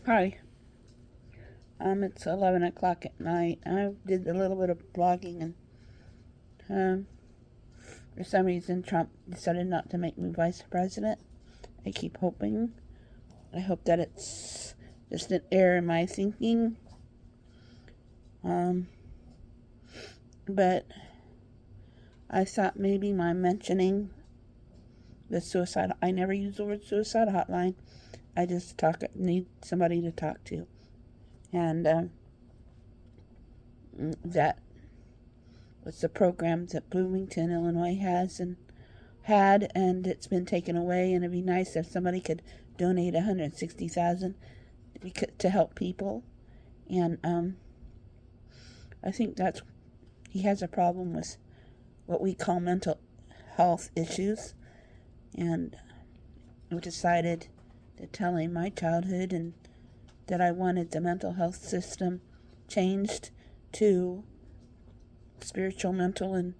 Hi. It's 11 o'clock at night. I did a little bit of blogging, and um, for some reason, Trump decided not to make me vice president. I keep hoping. I hope that it's just an error in my thinking. Um, but I thought maybe my mentioning the suicide, I never use the word suicide hotline. I just need somebody to talk to. And that was the program that Bloomington, Illinois had, and it's been taken away. And it'd be nice if somebody could donate $160,000 to help people. And I think he has a problem with what we call mental health issues, and I decided to tell him my childhood and that I wanted the mental health system changed to spiritual, mental, and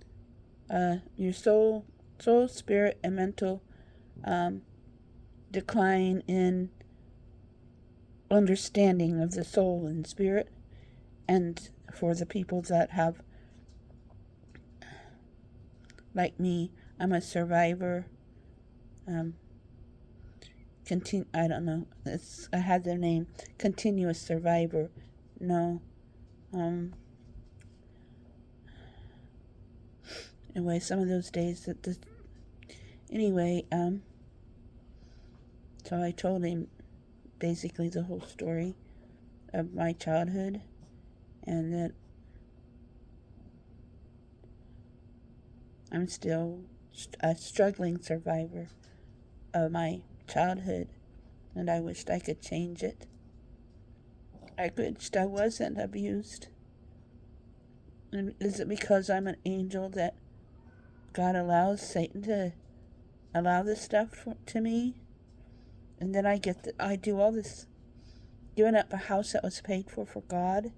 your soul, spirit, and mental decline in understanding of the soul and spirit. And for the people that have, like me, I'm a survivor. I don't know. I had the name continuous survivor. No. Anyway, some of those days anyway, so I told him basically the whole story of my childhood, and that I'm still a struggling survivor of my childhood, and I wished I could change it. I wished I wasn't abused. And is it because I'm an angel that God allows Satan to allow this stuff to me? And then I do all this, giving up a house that was paid for God,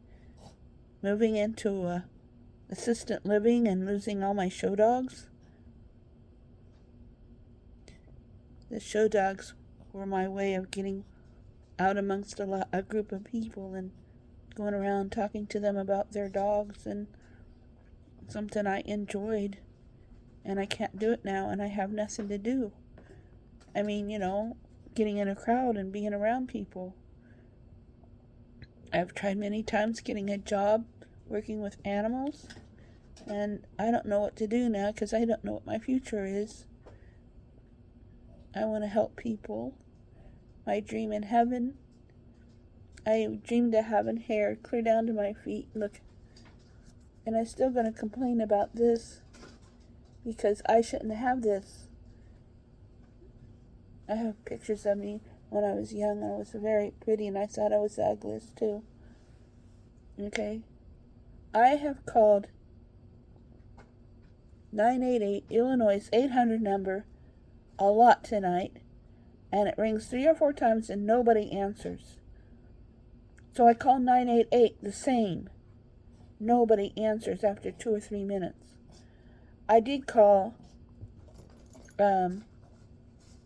moving into assistant living, and losing all my show dogs. The show dogs were my way of getting out amongst a group of people and going around talking to them about their dogs, and something I enjoyed. And I can't do it now, and I have nothing to do. I mean, getting in a crowd and being around people. I've tried many times getting a job working with animals, and I don't know what to do now because I don't know what my future is. I want to help people. My dream in heaven. I dreamed of having hair clear down to my feet. Look, and I'm still going to complain about this because I shouldn't have this. I have pictures of me when I was young. I was very pretty, and I thought I was the ugliest too. Okay? I have called 988 Illinois' 800 number a lot tonight, and it rings 3 or 4 times and nobody answers. So I call 988 the same. Nobody answers after 2 or 3 minutes. I did call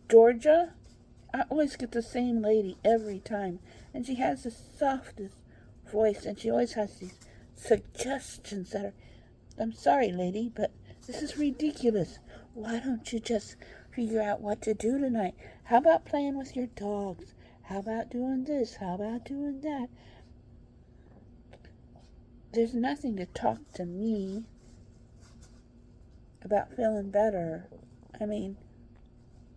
Georgia. I always get the same lady every time, and she has the softest voice, and she always has these suggestions that are, I'm sorry, lady, but this is ridiculous. Why don't you just figure out what to do tonight? How about playing with your dogs? How about doing this? How about doing that? There's nothing to talk to me about feeling better. I mean,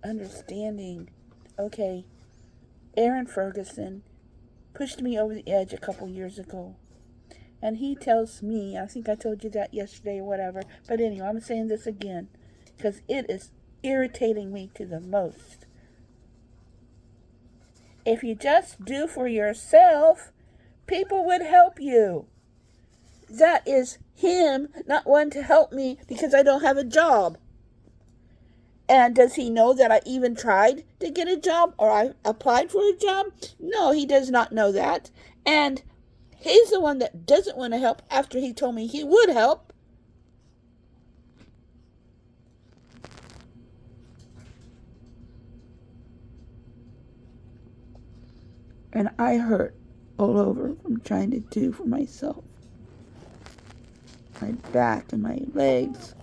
understanding. Okay, Aaron Ferguson pushed me over the edge a couple years ago. And he tells me, I think I told you that yesterday or whatever, but anyway, I'm saying this again, because it is irritating me to the most. If you just do for yourself, people would help you. That is him not wanting to help me because I don't have a job. And does he know that I even tried to get a job or I applied for a job? No, he does not know that. And he's the one that doesn't want to help after he told me he would help. And I hurt all over from trying to do for myself. My back and my legs.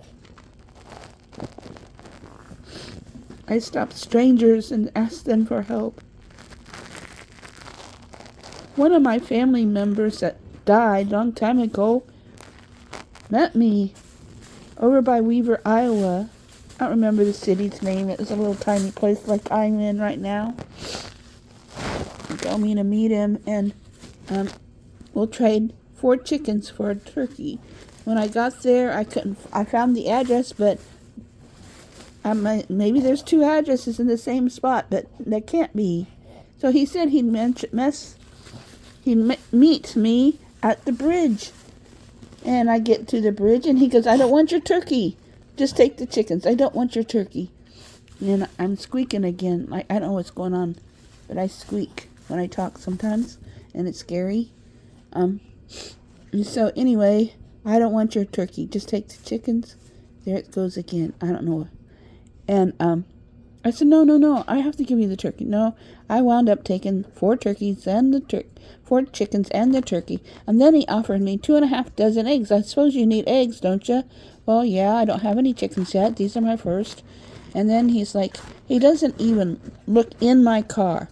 I stopped strangers and asked them for help. One of my family members that died a long time ago met me over by Weaver, Iowa. I don't remember the city's name. It was a little tiny place like I'm in right now. He told me to meet him, and we'll trade 4 chickens for a turkey. When I got there, I found the address, but maybe there's 2 addresses in the same spot, but there can't be. So he said he'd meet me at the bridge. And I get to the bridge, and he goes, I don't want your turkey. Just take the chickens. I don't want your turkey. And I'm squeaking again. I don't know what's going on, but I squeak when I talk sometimes, and it's scary. And so anyway, I don't want your turkey. Just take the chickens. There it goes again. I don't know. And I said, no, I have to give you the turkey. No, I wound up taking 4 turkeys and 4 chickens and the turkey. And then he offered me 2.5 dozen eggs. I suppose you need eggs, don't you? Well, yeah, I don't have any chickens yet. These are my first. And then he's like, he doesn't even look in my car.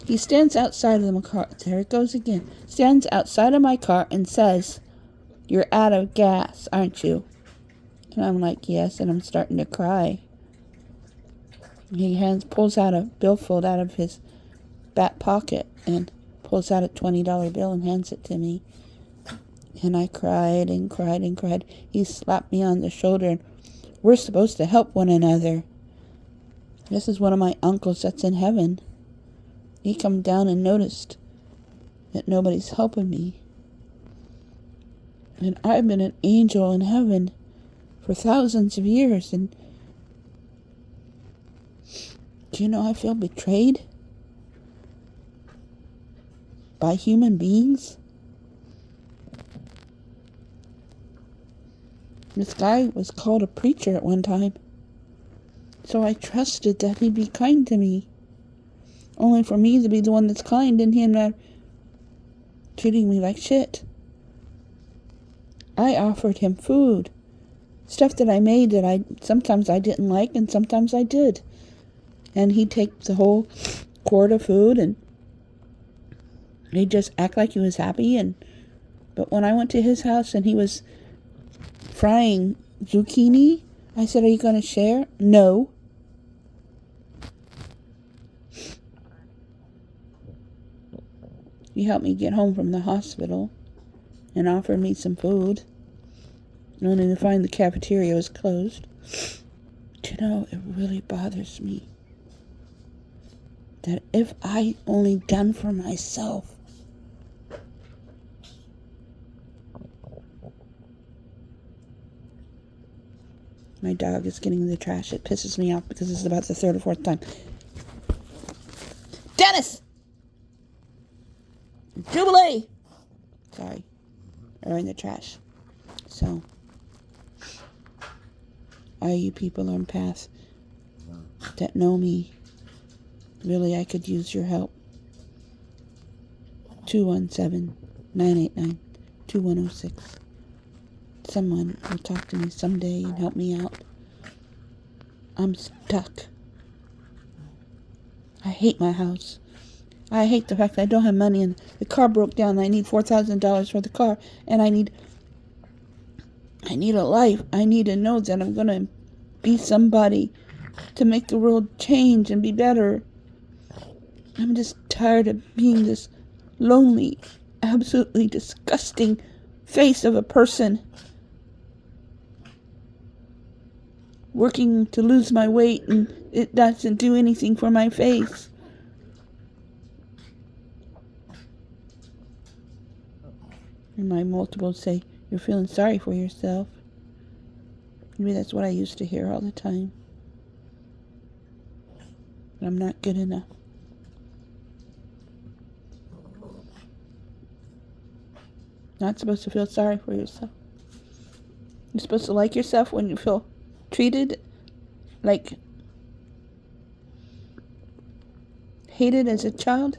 He stands outside of my car. There it goes again. Stands outside of my car and says, you're out of gas, aren't you? And I'm like, yes, and I'm starting to cry. He pulls out a billfold out of his back pocket and pulls out a $20 bill and hands it to me. And I cried and cried and cried. He slapped me on the shoulder, and we're supposed to help one another. This is one of my uncles that's in heaven. He come down and noticed that nobody's helping me. And I've been an angel in heaven for thousands of years, and do you know I feel betrayed by human beings? This guy was called a preacher at one time, so I trusted that he'd be kind to me, only for me to be the one that's kind and him not treating me like shit. I offered him food, stuff that I made that sometimes I didn't like and sometimes I did. And he'd take the whole quart of food and he'd just act like he was happy. But when I went to his house and he was frying zucchini, I said, are you going to share? No. He helped me get home from the hospital and offered me some food, only to find the cafeteria was closed. Do you know, it really bothers me that if I only done for myself, my dog is getting in the trash. It pisses me off because this is about the 3rd or 4th time. Dennis! Jubilee! Sorry. Are in the trash. So, all you people on path that know me, really, I could use your help. 217-989-2106. Someone will talk to me someday and help me out. I'm stuck. I hate my house. I hate the fact that I don't have money and the car broke down and I need $4,000 for the car, and I need a life. I need to know that I'm going to be somebody to make the world change and be better. I'm just tired of being this lonely, absolutely disgusting face of a person working to lose my weight, and it doesn't do anything for my face. And my multiples say, you're feeling sorry for yourself. Maybe that's what I used to hear all the time. I'm not good enough. Not supposed to feel sorry for yourself. You're supposed to like yourself when you feel treated like hated as a child.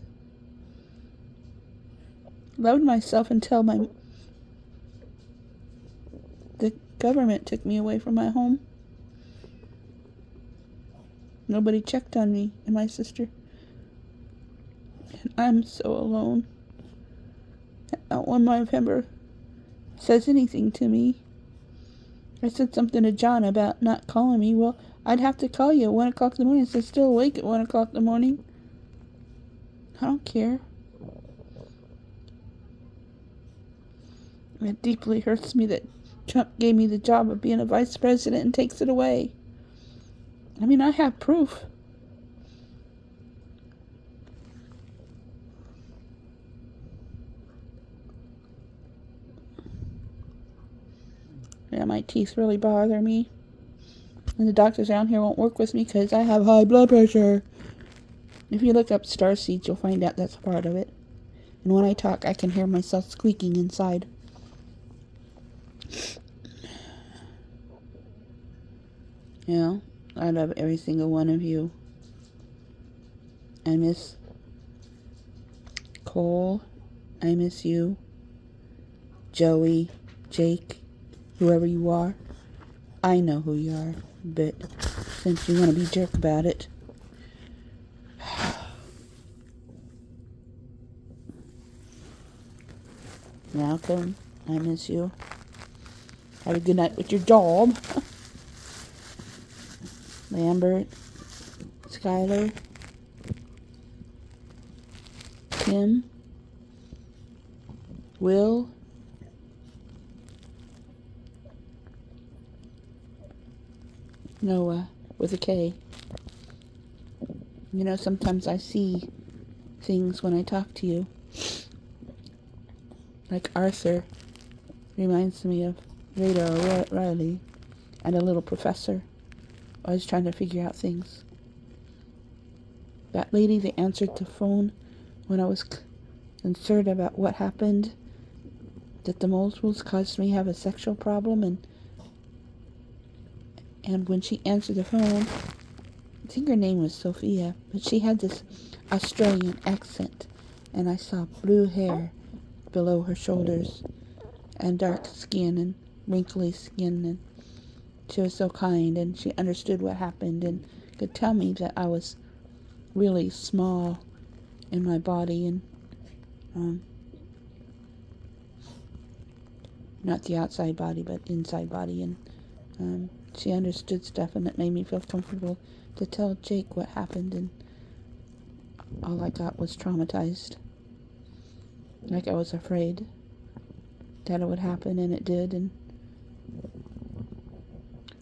loved myself until the government took me away from my home. Nobody checked on me and my sister. And I'm so alone. Not one of them ever says anything to me. I said something to John about not calling me. Well, I'd have to call you at 1 o'clock in the morning. It's still awake at 1 o'clock in the morning. I don't care. It deeply hurts me that Trump gave me the job of being a vice president and takes it away. I mean, I have proof. Yeah, my teeth really bother me. And the doctors around here won't work with me because I have high blood pressure. If you look up starseeds, you'll find out that's part of it. And when I talk, I can hear myself squeaking inside. Yeah, I love every single one of you. I miss Cole. I miss you. Joey, Jake, whoever you are. I know who you are, but since you want to be a jerk about it. Malcolm, I miss you. Have a good night with your dog. Lambert, Skylar, Kim, Will, Noah, with a K. You know, sometimes I see things when I talk to you. Like Arthur reminds me of Rita Riley and a little professor. I was trying to figure out things. That lady that answered the phone when I was concerned about what happened, that the molecules caused me to have a sexual problem, and when she answered the phone, I think her name was Sophia, but she had this Australian accent, and I saw blue hair below her shoulders, and dark skin, and wrinkly skin, and she was so kind, and she understood what happened, and could tell me that I was really small in my body, and not the outside body, but inside body, and she understood stuff, and it made me feel comfortable to tell Jake what happened, and all I got was traumatized. Like I was afraid that it would happen, and it did. And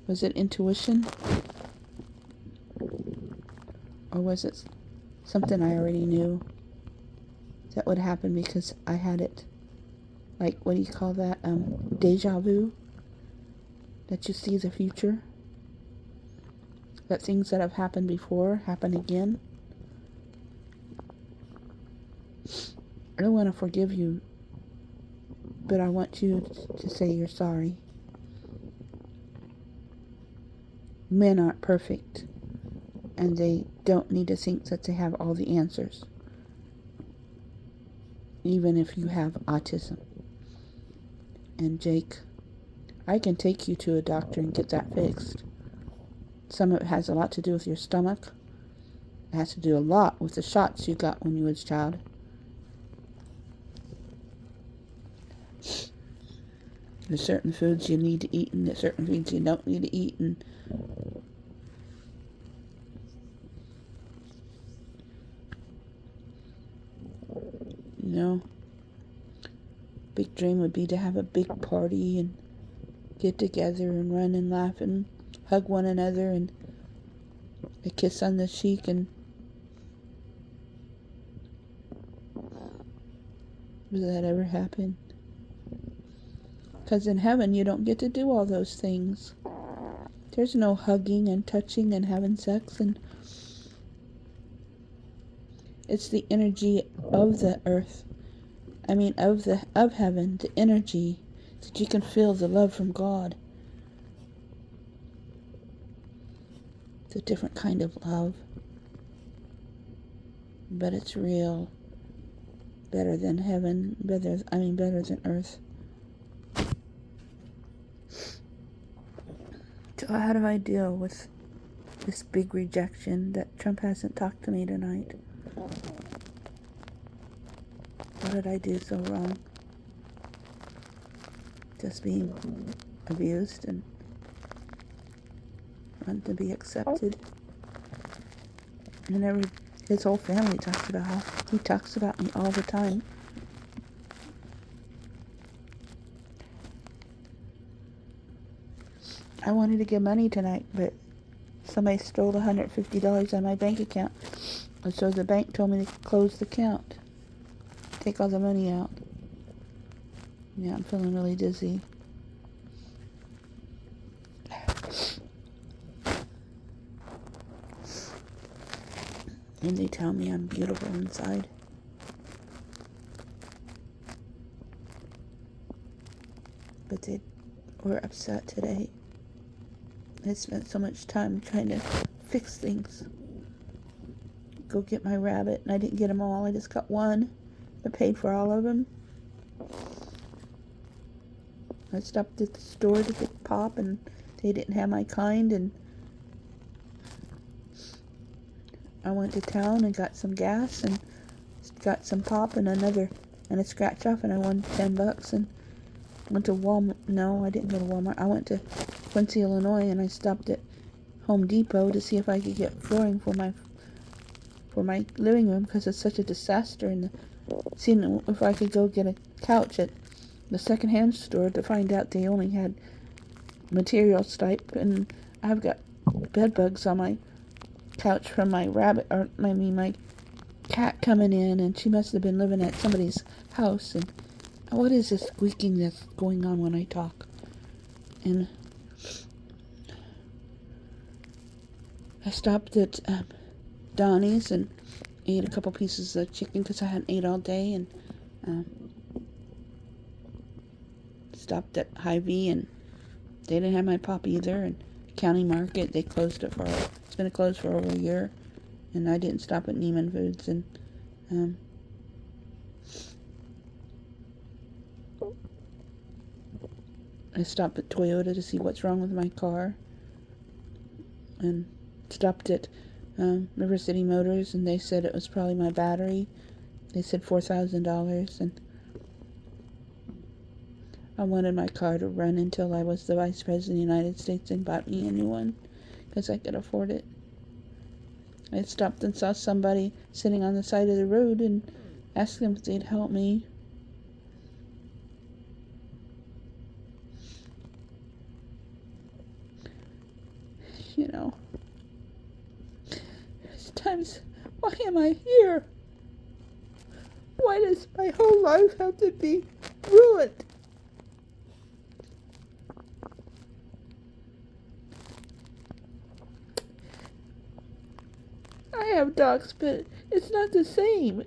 was it intuition? Or was it something I already knew that would happen because I had it? Like, what do you call that? Deja vu? That you see the future? That things that have happened before happen again? I don't want to forgive you, but I want you to say you're sorry. Men aren't perfect, and they don't need to think that they have all the answers, even if you have autism. And Jake, I can take you to a doctor and get that fixed. Some of it has a lot to do with your stomach. It has to do a lot with the shots you got when you was a child. There's certain foods you need to eat, and there's certain foods you don't need to eat, and you know, big dream would be to have a big party and get together and run and laugh and hug one another and a kiss on the cheek. And will that ever happen? Because in heaven you don't get to do all those things. There's no hugging and touching and having sex, and it's the energy of the earth. I mean, of heaven, the energy that you can feel the love from God. It's a different kind of love, but it's real. better than heaven, better than earth. So how do I deal with this big rejection that Trump hasn't talked to me tonight? What did I do so wrong? Just being abused and want to be accepted. And his whole family talks about how he talks about me all the time. I wanted to give money tonight, but somebody stole $150 out of my bank account. And so the bank told me to close the account. Take all the money out. Yeah, I'm feeling really dizzy. And they tell me I'm beautiful inside. But they were upset today. I spent so much time trying to fix things. Go get my rabbit, and I didn't get them all. I just got one. I paid for all of them. I stopped at the store to get pop, and they didn't have my kind, and I went to town and got some gas and got some pop and a scratch off, and I won $10 and went to Walmart. No, I didn't go to Walmart. I went to Quincy, Illinois, and I stopped at Home Depot to see if I could get flooring for my living room because it's such a disaster, and seeing if I could go get a couch at the secondhand store to find out they only had materials type, and I've got bed bugs on my couch from my my cat coming in, and she must have been living at somebody's house. And what is this squeaking that's going on when I talk? And I stopped at Donnie's and ate a couple pieces of chicken because I hadn't ate all day, and stopped at Hy-Vee, and they didn't have my pop either. And County Market, they closed it it's been closed for over a year, and I didn't stop at Neiman Foods. And I stopped at Toyota to see what's wrong with my car, and stopped at River City Motors, and they said it was probably my battery. They said $4,000, and I wanted my car to run until I was the Vice President of the United States and bought me a new one because I could afford it. I stopped and saw somebody sitting on the side of the road and asked them if they'd help me. You know, there's times, why am I here? Why does my whole life have to be ruined? I have dogs, but it's not the same.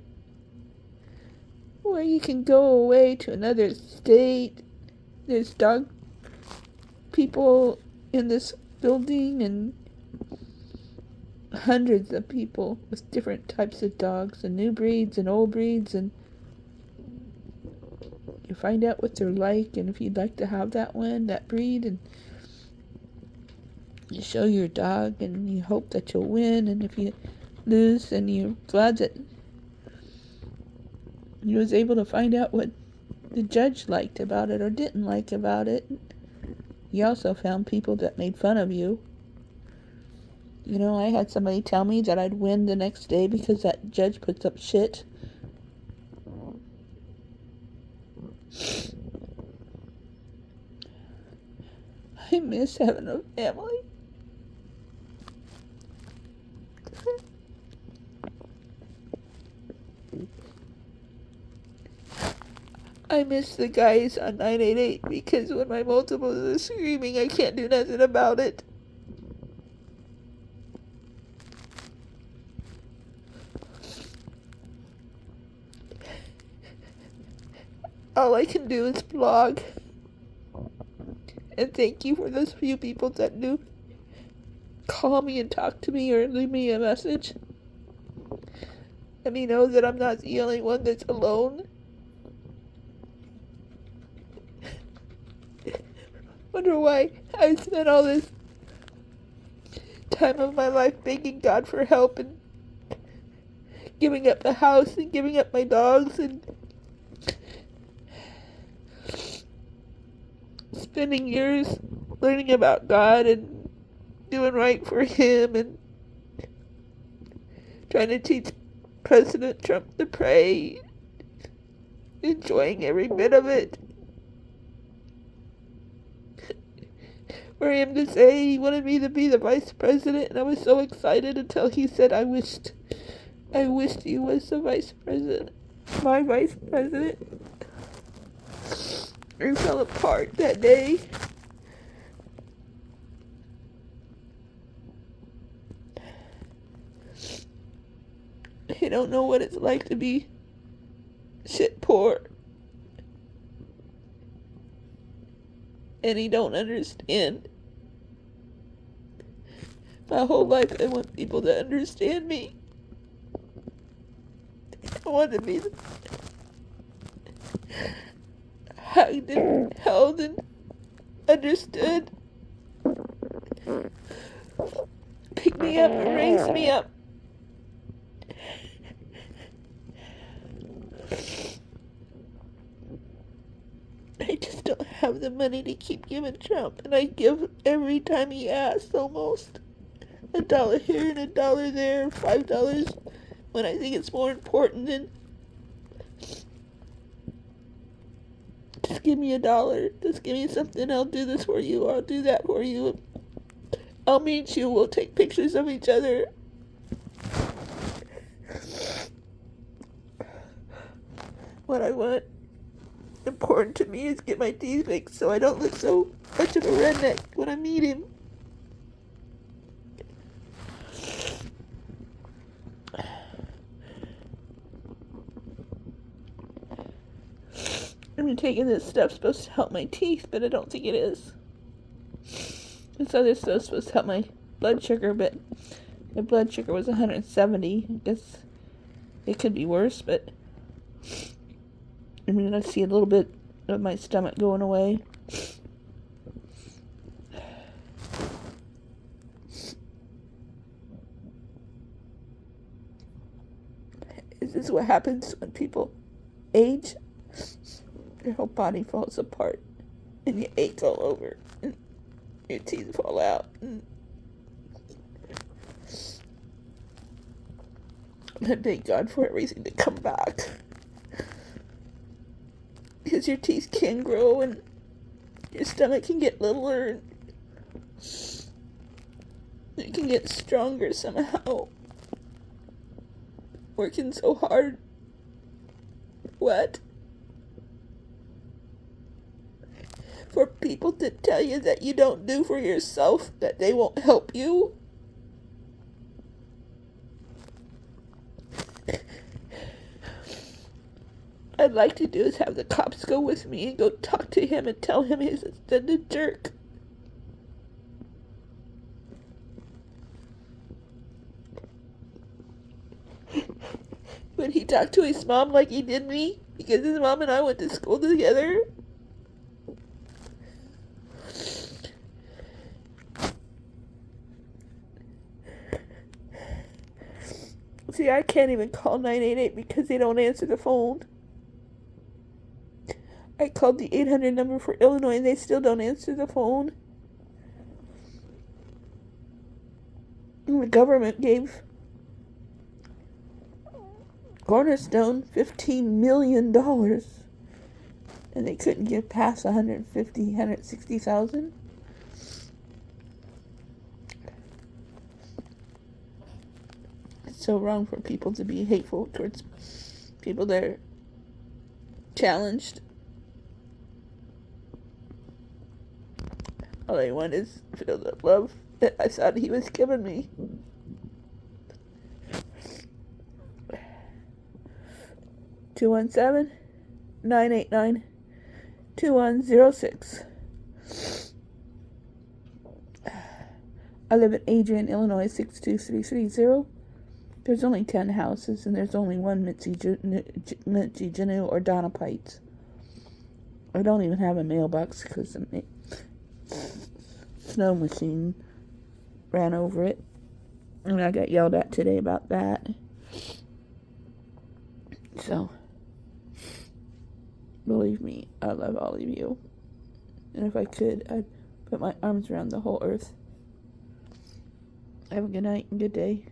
Where you can go away to another state. There's dog people in this building, and hundreds of people with different types of dogs, and new breeds and old breeds, and you find out what they're like, and if you'd like to have that breed, and you show your dog, and you hope that you'll win, and if you lose, and you're glad that you was able to find out what the judge liked about it or didn't like about it. You also found people that made fun of you. You know, I had somebody tell me that I'd win the next day because that judge puts up shit. I miss having a family. I miss the guys on 988 because when my multiples are screaming, I can't do nothing about it. All I can do is blog. And thank you for those few people that do call me and talk to me or leave me a message. Let me know that I'm not the only one that's alone. Wonder why I spent all this time of my life begging God for help and giving up the house and giving up my dogs and spending years learning about God and doing right for Him and trying to teach President Trump to pray, enjoying every bit of it. For him to say he wanted me to be the vice president, and I was so excited until he said, I wished he was the vice president, my vice president. We fell apart that day. I don't know what it's like to be shit poor. And he don't understand. My whole life I want people to understand me. I want to be hugged and held and understood. Pick me up and raise me up. I just don't have the money to keep giving Trump, and I give every time he asks, almost. $1 here and $1 there, $5, when I think it's more important than just give me $1. Just give me something. I'll do this for you. I'll do that for you. I'll meet you. We'll take pictures of each other. What I want, important to me, is get my teeth fixed so I don't look so much of a redneck when I meet him. I'm taking this stuff supposed to help my teeth, but I don't think it is. This other stuff's supposed to help my blood sugar, but my blood sugar was 170. I guess it could be worse, but I mean, I see a little bit of my stomach going away. Is this what happens when people age? Your whole body falls apart, and you ache all over, and your teeth fall out. And I thank God for everything to come back. Because your teeth can grow, and your stomach can get littler, and it can get stronger somehow. Working so hard. What? For people to tell you that you don't do for yourself, that they won't help you. I'd like to do is have the cops go with me and go talk to him and tell him he's a jerk. Would he talk to his mom like he did me? Because his mom and I went to school together. See, I can't even call 988 because they don't answer the phone. I called the 800 number for Illinois and they still don't answer the phone. And the government gave Cornerstone $15 million. And they couldn't get past 160,000. It's so wrong for people to be hateful towards people that are challenged. All I want is to feel the love that I thought he was giving me. (217) 989-2106. I live in Adrian, Illinois, 62330. There's only 10 houses, and there's only one Mitzi, Xanue, or Donna Pites. I don't even have a mailbox because the snow machine ran over it. And I got yelled at today about that. So, believe me, I love all of you. And if I could, I'd put my arms around the whole earth. Have a good night and good day.